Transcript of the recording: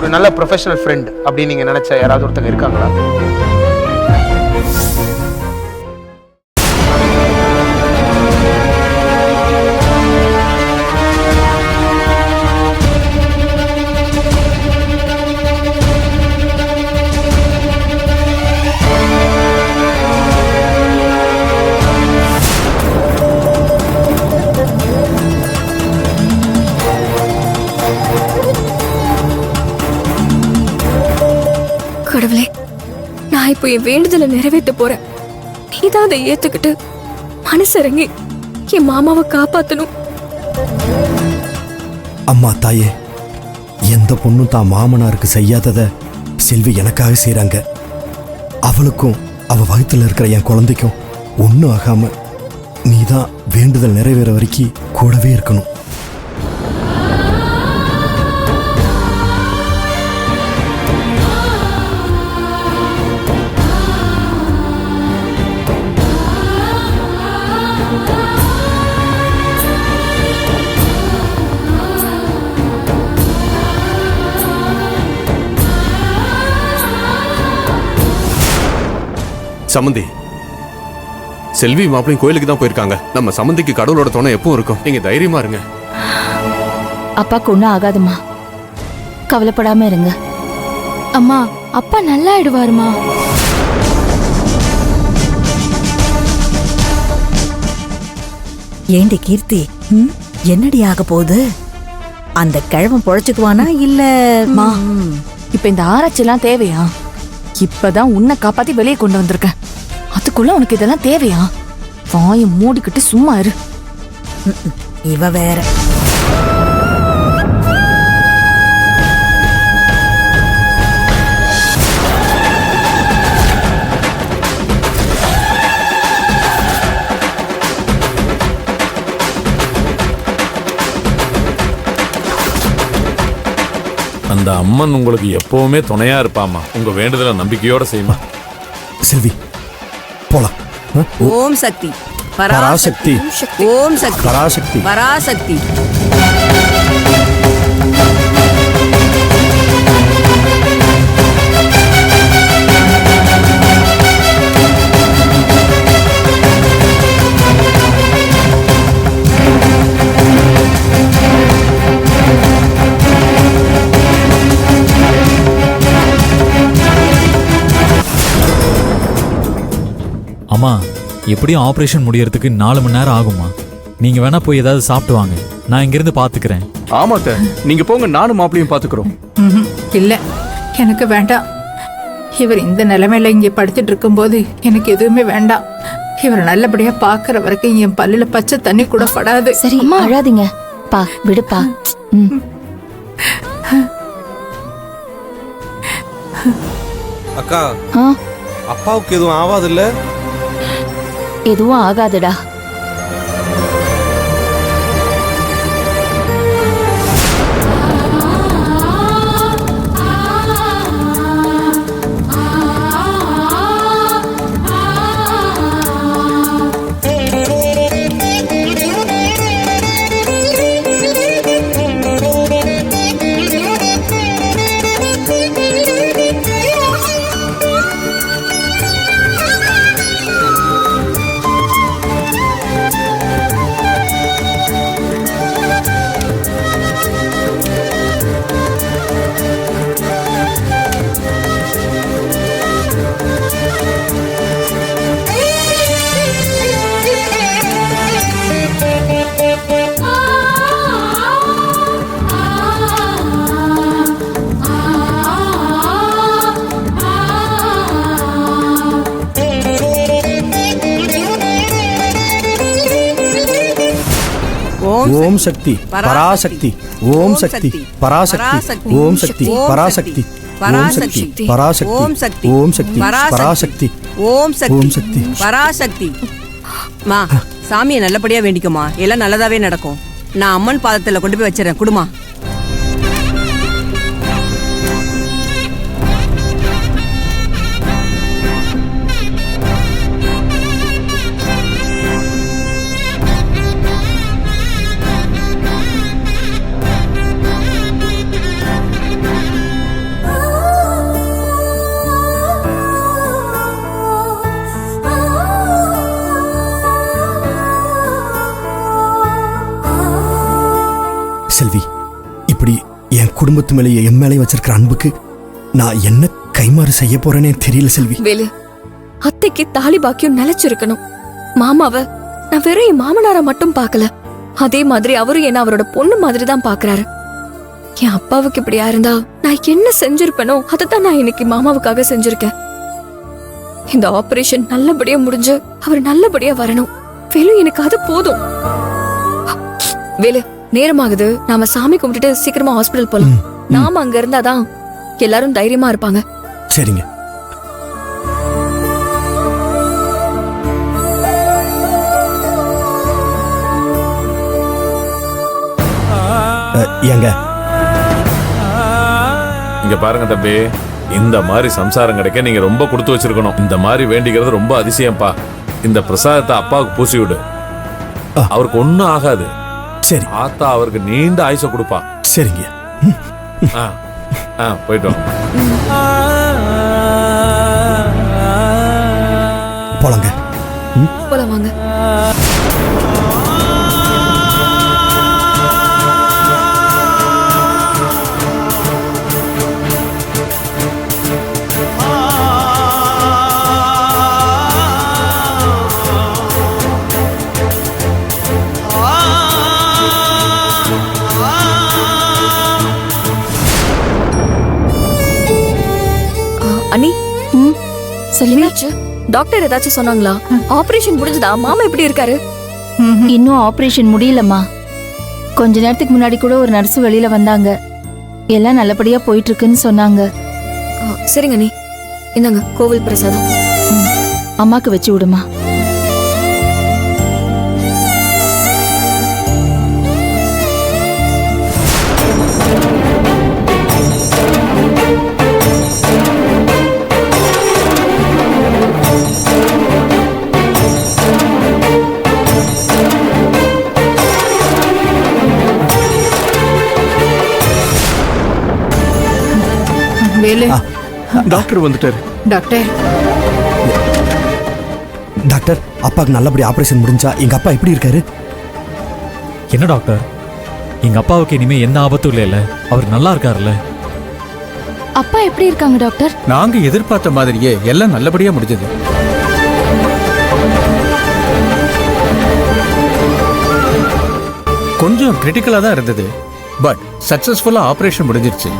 ஒரு நல்ல professional friend அப்படின்னு நீங்க நினைச்ச யாராவது ஒருத்தங்க இருக்காங்களா? கடவுளே, நான் இப்போ என் வேண்டுதலை நிறைவேற்ற போறேன். நீதான் அதை ஏத்துக்கிட்டு மனசிறங்கி என் மாமாவை காப்பாத்தணும். அம்மா தாயே, எந்த பொண்ணும் தான் மாமனாருக்கு செய்யாதத செல்வி எனக்காக செய்றாங்க. அவளுக்கும் அவ வயித்துல இருக்கிற என் குழந்தைக்கும் ஒன்றும் ஆகாம நீதான் வேண்டுதல் நிறைவேற வரைக்கும் கூடவே இருக்கணும். சமந்தி, செல்வி மாப்பிளையும் கோயிலுக்கு தான் போயிருக்காங்க. நம்ம சமந்திக்கு கடவுளோட துணை எப்பவும் இருக்கும். நீங்க தைரியமா இருங்க. அப்பாக்கு ஒன்றும் ஆகாதுமா, கவலைப்படாம இருங்க. அம்மா, அப்பா நல்லா ஆயிடுவாருமா. ஏண்டி கீர்த்தி, என்னடி ஆக போகுது? அந்த கிழவன் பொழைச்சுக்குவானா இல்ல? இப்ப இந்த ஆராய்ச்சி எல்லாம் தேவையா? இப்பதான் உன்னை காப்பாத்தி வெளியே கொண்டு வந்திருக்கேன். அதுக்குள்ள உனக்கு இதெல்லாம் தேவையா? வாயை மூடிக்கிட்டு சும்மா இரு. இவ வேற. அந்த அம்மன் உங்களுக்கு எப்பவுமே துணையா இருப்பாமா. உங்க வேண்டுதல நம்பிக்கையோட செய்யுமா. செல்வி போலாம். ஓம் சக்தி பராசக்தி, ஓம் சக்தி பராசக்தி, பராசக்தி. அம்மா, எப்படியும் ஆபரேஷன் முடியறதுக்கு 4 மணி நேரம் ஆகுமா? நீங்க வேணா போய் ஏதாவது சாப்பிட்டு வாங்க, நான் இங்கிருந்து பாத்துக்கிறேன். ஆமாத்த, நீங்க போங்க, நானும் மாப்பிளையும் பாத்துக்கிறோம். இல்ல, எனக்கு வேண்டாம். இவர் இந்த நிலைமையில இங்க படுத்துட்டு இருக்கும்போது எனக்கு எதுவுமே வேண்டாம். இவர் நல்லபடியா பாக்குற வரைக்கும் என் பல்லுல பச்சை தண்ணி கூட படாது. சரி, அழாதீங்க. பா விடுப்பா. அக்கா, அப்பாவுக்கு எதுவும் ஆவாதுல்ல? எதுவும் ஆகாதுடா. ஓம் சக்தி பராசக்தி, ஓம் சக்தி பராசக்தி, ஓம் சக்தி பராசக்தி, ஓம் சக்தி பராசக்தி, ஓம் சக்தி பராசக்தி, ஓம் சக்தி பராசக்தி. மா, சாமியை நல்லபடியா வேண்டிக்குமா, எல்லாம் நல்லதாவே நடக்கும். நான் அம்மன் பாதத்துல கொண்டு போய் வச்சிடறேன், குடுமா. செல்வி, இப்படி என் குடும்பத்து மேலேயே என் மேலே வச்சிருக்கிற அன்புக்கு நான் என்ன கைமாறு செய்ய போறேனே தெரியல செல்வி. வேலு, அத்தைக்கு தாலி பாக்கியம் நிலைச்சிருக்கணும். மாமாவ நான் வெறும் என் மாமனார மட்டும் பார்க்கல, அதே மாதிரி அவரும் என்ன அவரோட பொண்ணு மாதிரி தான் பாக்குறாரு. என் அப்பாவுக்கு இப்படியா இருந்தா நான் என்ன செஞ்சிருப்பேனோ அதைத்தான் நான் இன்னைக்கு மாமாவுக்காக செஞ்சிருக்கேன். இந்த ஆபரேஷன் நல்லபடியா முடிஞ்சு அவர் நல்லபடியா வரணும். வேலு, எனக்கு அது போதும். வேலு, நேரமாகுது, நாம சாமி கும்பிட்டுட்டு சீக்கிரமா ஹாஸ்பிடல் போலாம். நாம அங்க இருந்தாதான் எல்லாரும் தைரியமா இருப்பாங்க. சரிங்க. ஏங்க, இங்க பாருங்க தம்பி, இந்த மாதிரி சம்சாரம் கிடைக்க நீங்க ரொம்ப கொடுத்து வச்சிருக்கணும். இந்த மாதிரி வேண்டிக்கிறது ரொம்ப அதிசயம்ப்பா. இந்த பிரசாதத்தை அப்பாவுக்கு பூசி விடு, அவருக்கு ஒன்னும் ஆகாது. சரி. ஆத்தா அவருக்கு நீண்ட ஆயுச கொடுப்பா. சரிங்க. போயிட்டு வாங்க. போலாங்க. போலாம் வாங்க. அண்ணி, என்னாச்சு? டாக்டர் ஏதாச்சும் சொன்னாங்களா? ஆபரேஷன் முடிஞ்சதா? மாமா எப்படி இருக்காரு? இன்னும் ஆபரேஷன் முடியலம்மா. கொஞ்ச நேரத்துக்கு முன்னாடி கூட ஒரு நர்ஸ் வெளியில வந்தாங்க. எல்லாம் நல்லபடியா போயிட்டு இருக்குன்னு சொன்னாங்க. சரிங்க அண்ணி, இந்தாங்க கோவில் பிரசாதம். அம்மாக்கு வச்சு விடுமா. வேலு, டாக்டர் வந்துட்டாரு. டாக்டர், டாக்டர், அப்பாவுக்கு நல்லபடி ஆபரேஷன் முடிஞ்சா எங்க அப்பா எப்படி இருக்காரு? என்ன டாக்டர், எங்க அப்பாவுக்கு இனிமே எந்த ஆபத்தும் இல்லைல்ல? அவர் நல்லா இருக்காருல்ல? அப்பா எப்படி இருக்காங்க டாக்டர்? நாங்க எதிர்பார்த்த மாதிரியே எல்லாம் நல்லபடியா முடிஞ்சது. கொஞ்சம் கிரிட்டிக்கலா தான் இருந்தது, பட் சக்சஸ்ஃபுல்லா ஆபரேஷன் முடிஞ்சிருச்சு.